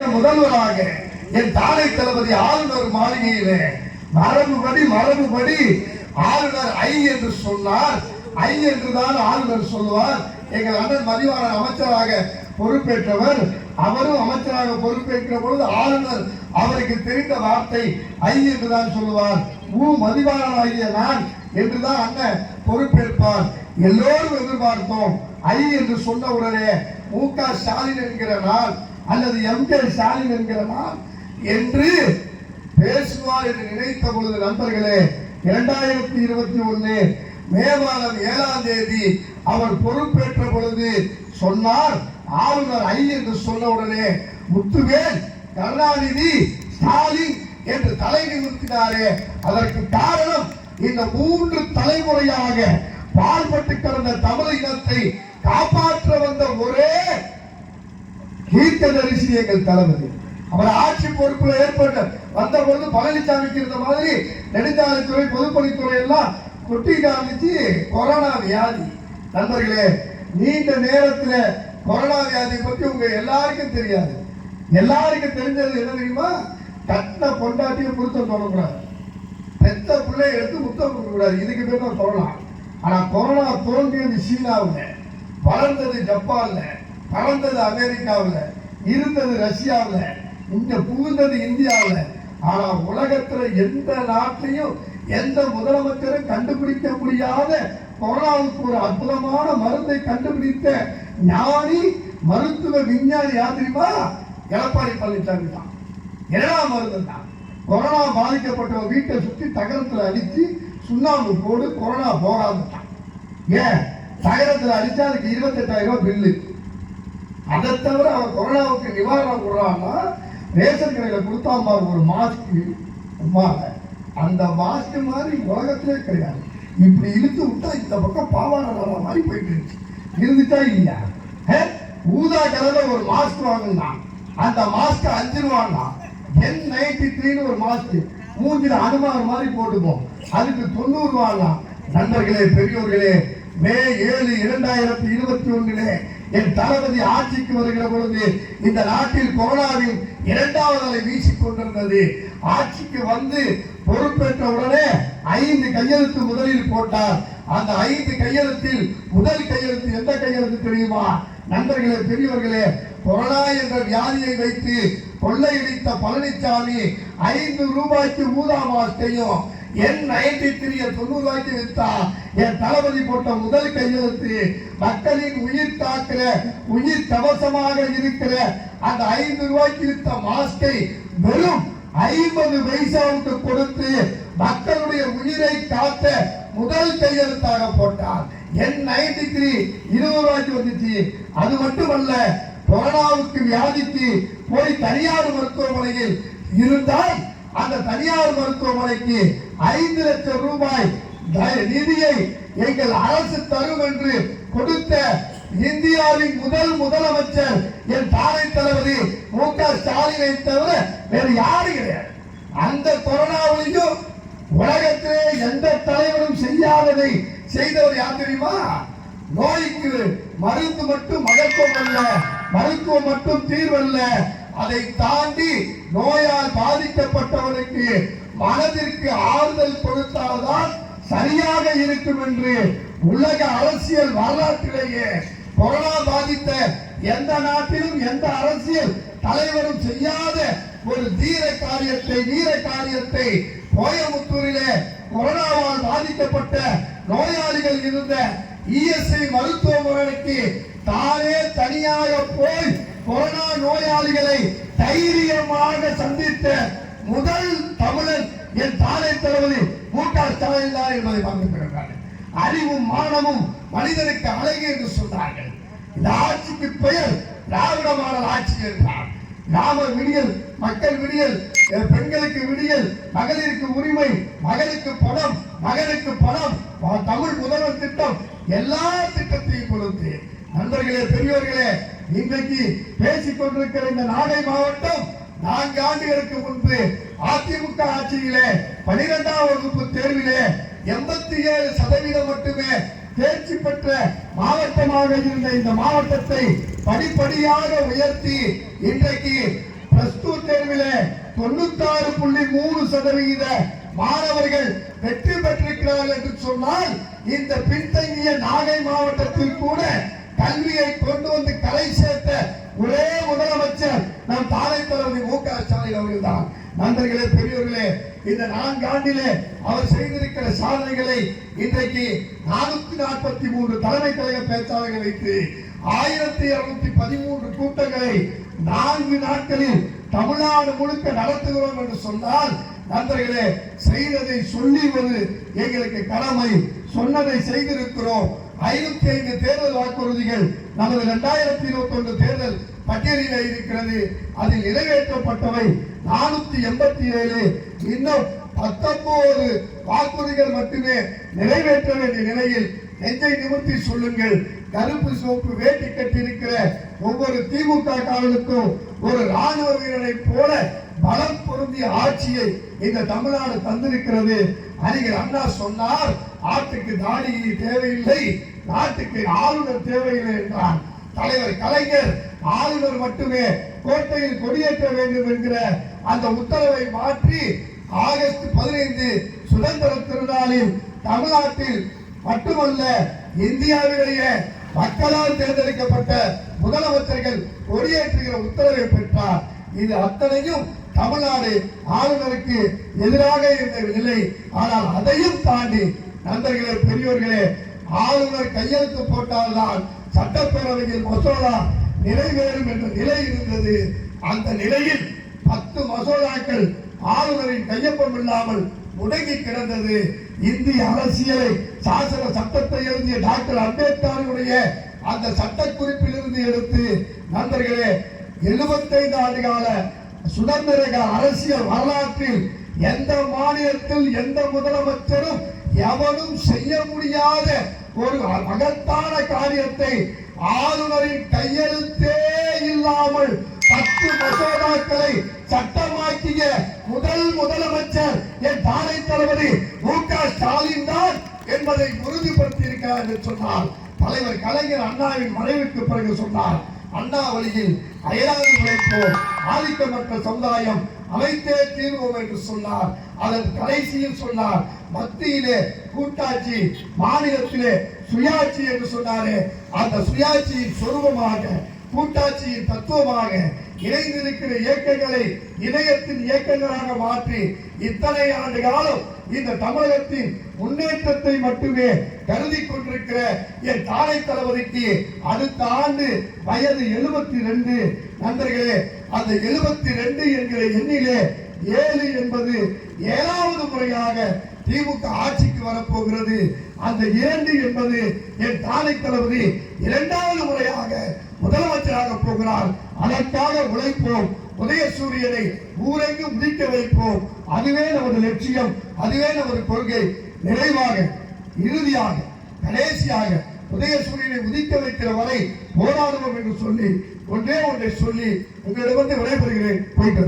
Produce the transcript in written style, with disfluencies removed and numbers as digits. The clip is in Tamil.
முதல்வராக என் தானை தளபதி ஆளுநர் மாளிகையிலே மரபுபடி ஆளுநர் ஐ என்று சொன்னார். ஐ என்றுதான் ஆளுநர் சொல்லுவார். எங்கள் அண்ணன் மதிவாணன் அமைச்சராக பொறுப்பேற்றவர். அவரும் அமைச்சராக பொறுப்பேற்ற பொழுது ஆளுநர் அவருக்கு தெரிந்த வார்த்தை ஐ என்றுதான் சொல்லுவார். மதிவாணன் ஆகிய நான் என்றுதான் அண்ணன் பொறுப்பேற்பார். எல்லோரும் எதிர்பார்த்தோம் ஐ என்று சொன்ன உடனே மு.க. ஸ்டாலின் என்கிற நான் அல்லது எம்.கே. ஸ்டாலின் என்கிற நான் என்று பேசுவார் என்று நினைத்த பொழுது நண்பர்களே, 2021 மே மாதம் 7ஆம் தேதி அவர் பொறுப்பேற்ற பொழுது சொன்னார் ஆளுநர் ஐ என்று சொன்ன உடனே முத்துவேல் கருணாநிதி ஸ்டாலின் என்று தலை நிமிர்த்தினாரே. அதற்கு காரணம் இந்த 3 தலைமுறையாக பாழ்பட்டு கிடந்த தமிழ் இனத்தை காப்பாற்ற வந்த ஒரே கீர்த்ததரிசி எங்கள் தளபதி. அவர் ஆட்சி பொறுப்புல ஏற்பட்ட வந்த பொழுது பழனிசாமிக்கு இருந்த மாதிரி நெடுஞ்சாலைத்துறை பொதுப்பணித்துறை எல்லாம் கொட்டி காமிச்சு கொரோனா வியாதி. நண்பர்களே, நீண்ட நேரத்தில் கொரோனா வியாதி பற்றி உங்க எல்லாருக்கும் தெரியாது. எல்லாருக்கும் தெரிஞ்சது என்ன தெரியுமா? கட்டின பொண்டாட்டியை புருத்தம் தொடக்கூடாது, பெத்த பிள்ளை எடுத்து முத்தம் கொடுக்க கூடாது. இதுக்கு பேர் தான் கொரோனா. ஆனா கொரோனா தோன்றியது சீனாவில், வளர்ந்தது ஜப்பான்ல, பறந்தது அமெரிக்காவில், இருந்தது ரஷ்யாவில், இங்க புகுந்தது இந்தியாவில். ஆனா உலகத்துல எந்த நாட்டிலையும் எந்த முதலமைச்சரும் கண்டுபிடிக்க முடியாத கொரோனாவுக்கு ஒரு அற்புதமான மருந்தை கண்டுபிடித்த ஞானி மருத்துவ விஞ்ஞானி யார் தெரியுமா? எடப்பாடி பழனிசாமி தான். என்ன மருந்து தான்? கொரோனா பாதிக்கப்பட்ட வீட்டை சுற்றி தகரத்தில் அடிச்சு சுண்ணாம்பு போடு, கொரோனா போகாதுட்டான். ஏன்? தகரத்தில் அடிச்சா அதுக்கு 28,000 ரூபாய் பில்லு. அதை தவிர அவன் கொரோனாவுக்கு நிவாரணம் கொடுறான்னா ரேஷன் கடையில் கொடுத்தாம்பா ஒரு மாஸ்க்கு. அந்த மாஸ்க் மாதிரி உலகத்திலே கிடையாது. இப்படி இழுத்து விட்டா இந்த பக்கம் பாவாடை மாதிரி போயிட்டு இருந்துச்சா இல்லையா? ஊதா கலர்ல ஒரு மாஸ்க் வாங்கினா அந்த மாஸ்க் 5 ரூபான்னா N93 ஒரு மாஸ்க் மூஞ்சில அனுமார் மாதிரி போட்டுப்போம், அதுக்கு 90 ரூபான்னா. நண்பர்களே, பெரியோர்களே, மே 7, 2021 என் தளபதி ஆட்சிக்கு வருகிற பொழுது இந்த நாட்டில் கொரோனாவின் 2வது அலை வீசிக் கொண்டிருந்தது. ஆட்சிக்கு வந்து பொறுப்பேற்ற உடனே 5 கையெழுத்து முதலில் போட்டார். அந்த 5 கையெழுத்தில் முதல் கையெழுத்து எந்த கையெழுத்து தெரியுமா? நண்பர்களே, பெரியவர்களே, கொரோனா என்ற வியாதியை வைத்து கொள்ளையடித்த பழனிசாமி 5 ரூபாய்க்கு ஊதா மாஸ்கையும் N93 90 ரூபாய்க்கு வித்தா. என் தளபதி போட்ட முதல் கையெழுத்து மக்களின் உயிர் காக்கிற உயிர் கவசமாக இருக்கிற அந்த 5 ரூபாய்க்கு வித்த மாஸ்கை வெறும் 50 பைசாவுக்கு கொடுத்து மக்களுடைய உயிரை காத்த முதல் கையெழுத்தாக போட்டார். N93 20 ரூபாய்க்கு வந்துச்சு. அது மட்டுமல்ல, கொரோனாவுக்கு வியாதிக்கு போய் தனியார் மருத்துவமனையில் இருந்தால் அந்த தனியார் மருத்துவமனைக்கு 5 லட்சம் ரூபாய் நிதியை எங்கள் அரசு தரும் என்று கொடுத்த இந்தியாவின் முதலமைச்சர் என் தானை தளபதி மு.க. ஸ்டாலினை தவிர வேறு யாரும் கிடையாது. அந்த கொரோனாவிலையும் உலகத்திலே எந்த தலைவரும் செய்யாததை செய்தவர் யார் தெரியுமா? நோய்க்கு மருந்து மட்டும் மகத்துவம் அல்ல, மருத்துவம் மட்டும் தீர்வல்ல. அதை தாண்டி நோயால் பாதிக்கப்பட்டவனுக்கு மனதிற்கு ஆறுதல் கொடுத்தால்தான் சரியாக இருக்கும் என்று உலக அரசியல் வரலாற்றிலேயே கொரோனா பாதித்த எந்த நாட்டிலும் எந்த அரசியல் தலைவரும் செய்யாத ஒரு வீர காரியத்தை கோயம்புத்தூரிலே கொரோனாவால் பாதிக்கப்பட்ட நோயாளிகள் இருந்த இஎஸ்ஐ மருத்துவமனைக்கு தானே தனியாக போய் கொரோனா நோயாளிகளை தைரியமாக சந்தித்த முதல் தமிழன் என் தானை தளபதி மு.க. ஸ்டாலின் தான் என்பதை பார்க்கிறார்கள். அறிவும் மானமும் மனிதனுக்கு அழகு என்று சொன்னார்கள். இந்த ஆட்சிக்கு பெயர் திராவிட மாடல் ஆட்சி என்றார். கிராம விடியல், மக்கள் விடியல், பெண்களுக்கு விடியல், மகளிருக்கு உரிமை, மகளுக்கு பணம், மகனுக்கு பணம், தமிழ் முதல்வர் திட்டம், எல்லா திட்டத்தையும் கொடுத்து. நண்பர்களே, பெரியோர்களே, இன்றைக்கு பேசிக் கொண்டிருக்கிற இந்த நாகை மாவட்டம் 4 ஆண்டுகளுக்கு முன்பு அதிமுக ஆட்சியிலே 12ஆம் வகுப்பு தேர்விலே 87% மட்டுமே தேர்ச்சி பெற்ற மாவட்டமாக இருந்த இந்த மாவட்டத்தை படிப்படியாக உயர்த்தி இன்றைக்கு பிளஸ் 2 தேர்விலே 96.3% மாணவர்கள் வெற்றி பெற்றிருக்கிறார்கள் என்று சொன்னால், இந்த பின்தங்கிய நாகை மாவட்டத்தில் கூட கல்வியை கொண்டு வந்து கரை சேர்த்த ஒரே முதலமைச்சர் நம் தாரை தளபதி மு க ஸ்டாலின் அவர்கள் தான். நண்பர்களே, பெரியோர்களே, இந்த 4 ஆண்டிலே அவர் செய்திருக்கிற சாதனைகளை இன்றைக்கு 443 தலைமை கழக பேச்சாளர்கள் வைத்து 1213 கூட்டங்களை 4 நாட்களில் தமிழ்நாடு முழுக்க நடத்துகிறோம் என்று சொன்னால், நண்பர்களே, செய்ததை சொல்லுவது எங்களுக்கு கடமை. சொன்னதை செய்திருக்கிறோம். 505 தேர்தல் வாக்குறுதிகள் நமது 2021 தேர்தல் பட்டியலில் இருக்கிறது. அதில் நிறைவேற்றப்பட்டவை 487. இன்னும் 19 வாக்குறுதிகள் மட்டுமே நிறைவேற்ற வேண்டிய நிலையில் நெஞ்சை நிமிர்த்தி சொல்லுங்கள். கருப்பு சோப்பு வேட்டி கட்டியிருக்கிற ஒவ்வொரு திமுக காரனுக்கும் ஒரு ராணுவ வீரனை போல பலம் பொருந்திய ஆட்சியை இந்த தமிழ்நாடு தந்திருக்கிறது. அறிஞர் அண்ணா சொன்னார், ஆட்டுக்கு தாடி தேவையில்லை, நாட்டுக்கு ஆளுநர் தேவையில்லை என்றார். தலைவர் கலைஞர் ஆளுநர் மட்டுமே கோட்டையில் கொடியேற்ற வேண்டும் என்கிற அந்த உத்தரவை மாற்றி ஆகஸ்ட் 15 சுதந்திர திருநாளில் தமிழ்நாட்டில் மட்டுமல்ல, இந்தியாவிலேயே மக்களால் தேர்ந்தெடுக்கப்பட்ட முதலமைச்சர்கள் கொடியேற்றுகிற உத்தரவை பெற்றார். இது அத்தனையும் தமிழ்நாடு ஆளுநருக்கு எதிராக இருந்த நிலை. ஆனால் அதையும் தாண்டி, நண்பர்களே, பெரியோர்களே, ஆளுநர் கையெழுத்து போட்டால்தான் சட்டப்பேரவையில் மசோதா நிறைவேறும் என்ற நிலை இருந்தது. அந்த நிலையில் 10 மசோதாக்கள் ஆளுநரின் கையொப்பம் இல்லாமல் முடங்கி கிடந்தது. இந்திய அரசியலை, சாசன சட்டத்தை எழுதிய டாக்டர் அம்பேத்கருடைய அந்த சட்டக்குறிப்பில் இருந்து எடுத்து, நண்பர்களே, 75 ஆண்டு கால சுதந்திர அரசியல் வரலாற்றில் எந்த மாநிலத்தில் எந்த முதலமைச்சரும் எவனும் செய்ய முடியாத ஒரு மகத்தான காரியத்தை ஆளுநரின் கையெழுத்தே இல்லாமல் 10 மசோதாக்களை சட்டமாக்கிய முதல் முதலமைச்சர் என் தாரை தளபதி மு க ஸ்டாலின் தான் என்பதை உறுதிப்படுத்தி இருக்கிறார் என்று சொன்னார். தலைவர் கலைஞர் அண்ணாவின் மறைவுக்கு பிறகு சொன்னார், அண்ணா வழியில் அயராது உழைப்போம், ஆதிக்கமற்ற சமுதாயம் அமைத்தே தீர்வோம் என்று சொன்னார். அதன் கடைசியில் சொன்னார், மத்தியிலே கூட்டாட்சி, மாநிலத்திலே சுயாட்சி என்று சொன்னாரே, அந்த சுயாட்சியின் சொரூபமாக, கூட்டாட்சியின் தத்துவமாக இணைந்திருக்கிற இயக்கங்களை இதயத்தின் இயக்கங்களாக மாற்றி இத்தனை ஆண்டு காலம் இந்த தமிழகத்தின் முன்னேற்றத்தை மட்டுமே கருதி கொண்டிருக்கிற என் தாரை தளபதிக்கு அடுத்த ஆண்டு வயது 72. நண்பர்களே, அந்த 72 என்கிற எண்ணிலே 7 என்பது 7வது முறையாக திமுக ஆட்சிக்கு வரப்போகிறது. அந்த 2 என்பது என் தாரை தளபதி 2வது முறையாக முதலமைச்சராக போகிறார். அதற்காக உழைப்போம். உதயசூரியனை ஊரெங்கும் உதிக்க வைப்போம். அதுவே நமது லட்சியம், அதுவே நமது கொள்கை. நிறைவாக, இறுதியாக, கடைசியாக உதயசூரியனை உதிக்க வைக்கிற வரை போராடுவோம் என்று சொல்லி ஒன்றே ஒன்றை சொல்லி உங்களிடமிருந்து விடைபெறுகிறேன். போயிட்டு